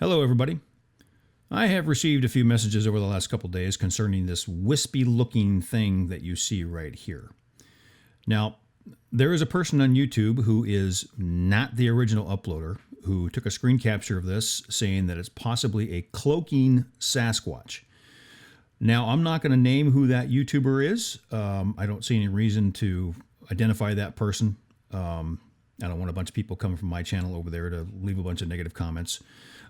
Hello, everybody. I have received a few messages over the last couple of days concerning this wispy-looking thing that you see right here. Now, there is a person on YouTube who is not the original uploader who took a screen capture of this saying that it's possibly a cloaking Sasquatch. Now, I'm not going to name who that YouTuber is. I don't see any reason to identify that person. I don't want a bunch of people coming from my channel over there to leave a bunch of negative comments.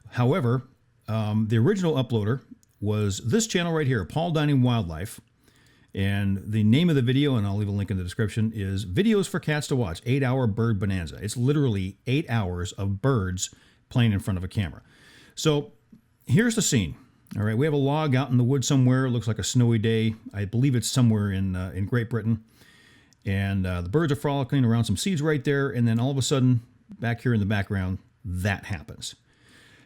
However, the original uploader was this channel right here, Paul Dining Wildlife. And the name of the video, and I'll leave a link in the description, is Videos for Cats to Watch, 8-Hour Bird Bonanza. It's literally 8 hours of birds playing in front of a camera. So here's the scene. All right, we have a log out in the woods somewhere. It looks like a snowy day. I believe it's somewhere in Great Britain. And the birds are frolicking around some seeds right there. And then all of a sudden, back here in the background, that happens.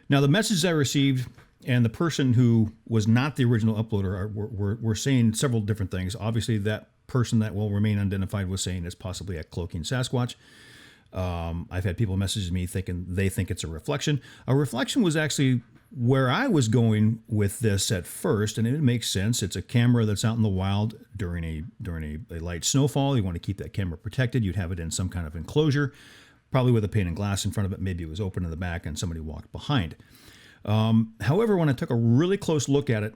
Now, the message I received and the person who was not the original uploader were saying several different things. Obviously, that person that will remain unidentified was saying it's possibly a cloaking Sasquatch. I've had people message me thinking they think it's a reflection. A reflection was actually where I was going with this at first, and it makes sense. It's a camera that's out in the wild during a light snowfall. You want to keep that camera protected. You'd have it in some kind of enclosure, probably with a pane and glass in front of it. Maybe it was open in the back and somebody walked behind. However, when I took a really close look at it,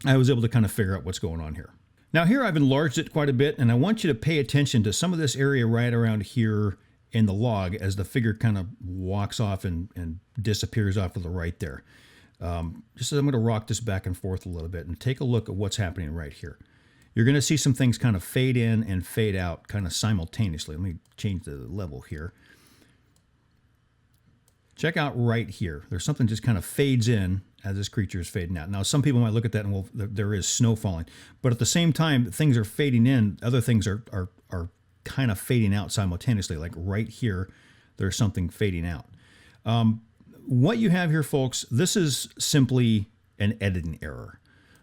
I was able to kind of figure out what's going on here. Now here I've enlarged it quite a bit, and I want you to pay attention to some of this area right around here in the log as the figure kind of walks off and disappears off to the right there. Just as I'm going to rock this back and forth a little bit and take a look at what's happening right here. You're going to see some things kind of fade in and fade out kind of simultaneously. Let me change the level here. Check out right here. There's something just kind of fades in as this creature is fading out. Now, some people might look at that and, well, there is snow falling. But at the same time, things are fading in. Other things are kind of fading out simultaneously. Like right here, there's something fading out. What you have here, folks, this is simply an editing error.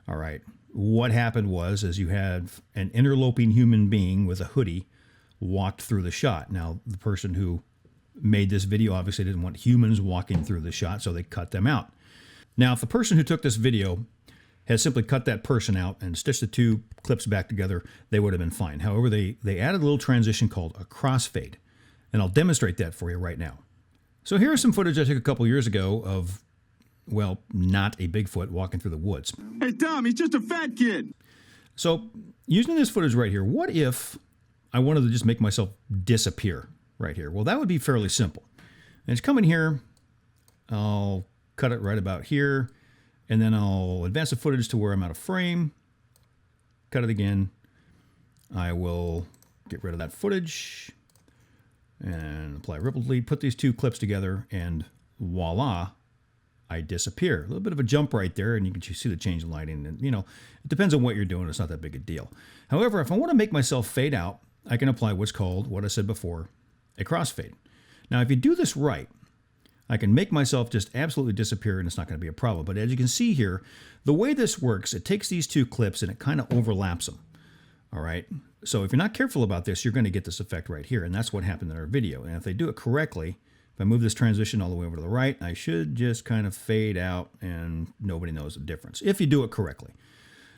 All right. What happened was you had an interloping human being with a hoodie walked through the shot. Now, the person who made this video obviously didn't want humans walking through the shot, so they cut them out. Now, if the person who took this video had simply cut that person out and stitched the two clips back together, they would have been fine. However, they added a little transition called a crossfade, and I'll demonstrate that for you right now. So here's some footage I took a couple years ago of, well, not a Bigfoot walking through the woods. Hey, Tom, he's just a fat kid. So using this footage right here, what if I wanted to just make myself disappear right here? Well, that would be fairly simple. And it's coming here. I'll cut it right about here, and then I'll advance the footage to where I'm out of frame. Cut it again. I will get rid of that footage and apply ripple delete, put these two clips together, and voila, I disappear. A little bit of a jump right there, and you can see the change in lighting. And, you know, it depends on what you're doing. It's not that big a deal. However, if I want to make myself fade out, I can apply what's called, what I said before, a crossfade. Now, if you do this right, I can make myself just absolutely disappear, and it's not going to be a problem. But as you can see here, the way this works, it takes these two clips and it kind of overlaps them. All right. So if you're not careful about this, you're going to get this effect right here. And that's what happened in our video. And if they do it correctly, if I move this transition all the way over to the right, I should just kind of fade out and nobody knows the difference if you do it correctly.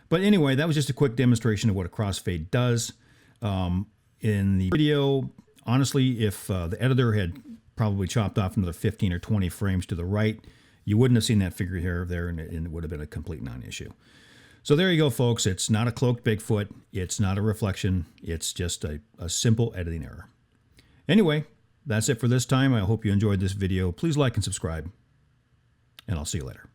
But anyway, that was just a quick demonstration of what a crossfade does. In the video, honestly, if the editor had probably chopped off another 15 or 20 frames to the right, you wouldn't have seen that figure here or there, and it would have been a complete non-issue. So there you go, folks. It's not a cloaked Bigfoot. It's not a reflection. It's just a simple editing error. Anyway, that's it for this time. I hope you enjoyed this video. Please like and subscribe, and I'll see you later.